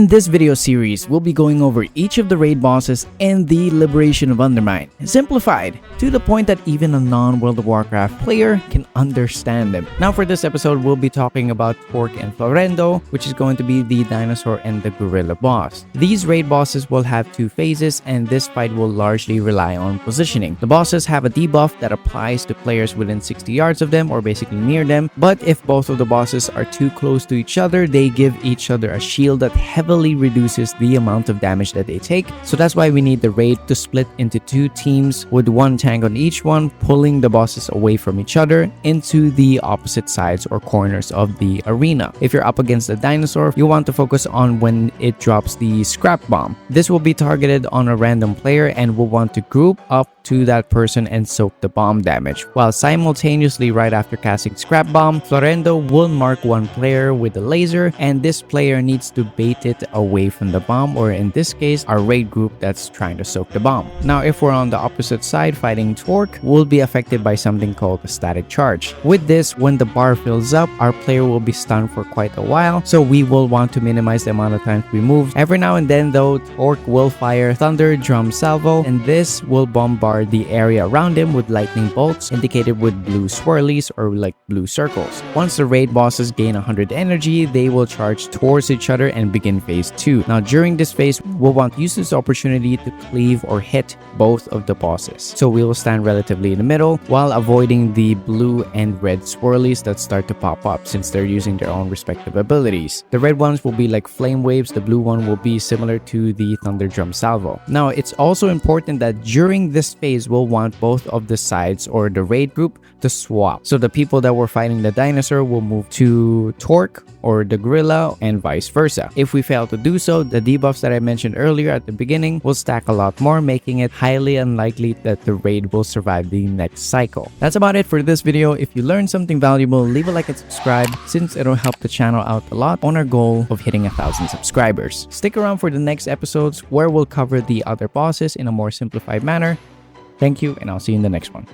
In this video series, we'll be going over each of the raid bosses and the liberation of Undermine, simplified to the point that even a non-World of Warcraft player can understand them. Now for this episode, we'll be talking about Torq and Flarendo, which is going to be the dinosaur and the gorilla boss. These raid bosses will have two phases, and this fight will largely rely on positioning. The bosses have a debuff that applies to players within 60 yards of them or basically near them, but if both of the bosses are too close to each other, they give each other a shield that heavily reduces the amount of damage that they take. So that's why we need the raid to split into two teams with one tank on each one, pulling the bosses away from each other into the opposite sides or corners of the arena. If you're up against a dinosaur, you want to focus on when it drops the scrap bomb. This will be targeted on a random player and will want to group up to that person and soak the bomb damage. While simultaneously right after casting scrap bomb, Flarendo will mark one player with a laser, and this player needs to bait it away from the bomb, or in this case, our raid group that's trying to soak the bomb. Now, if we're on the opposite side fighting Torq, we'll be affected by something called a static charge. With this, when the bar fills up, our player will be stunned for quite a while, so we will want to minimize the amount of time we move. Every now and then though, Torq will fire Thunder Drum Salvo, and this will bombard the area around him with lightning bolts indicated with blue swirlies or like blue circles. Once the raid bosses gain 100 energy, they will charge towards each other and begin phase 2. Now during this phase, we'll want to use this opportunity to cleave or hit both of the bosses. So we will stand relatively in the middle while avoiding the blue and red swirlies that start to pop up since they're using their own respective abilities. The red ones will be like flame waves, the blue one will be similar to the Thunder Drum Salvo. Now it's also important that during this phase, we'll want both of the sides or the raid group to swap. So the people that were fighting the dinosaur will move to Torq or the gorilla and vice versa. If we fail to do so, the debuffs that I mentioned earlier at the beginning will stack a lot more, making it highly unlikely that the raid will survive the next cycle. That's about it for this video. If you learned something valuable, leave a like and subscribe since it'll help the channel out a lot on our goal of hitting 1,000 subscribers. Stick around for the next episodes where we'll cover the other bosses in a more simplified manner. Thank you, and I'll see you in the next one.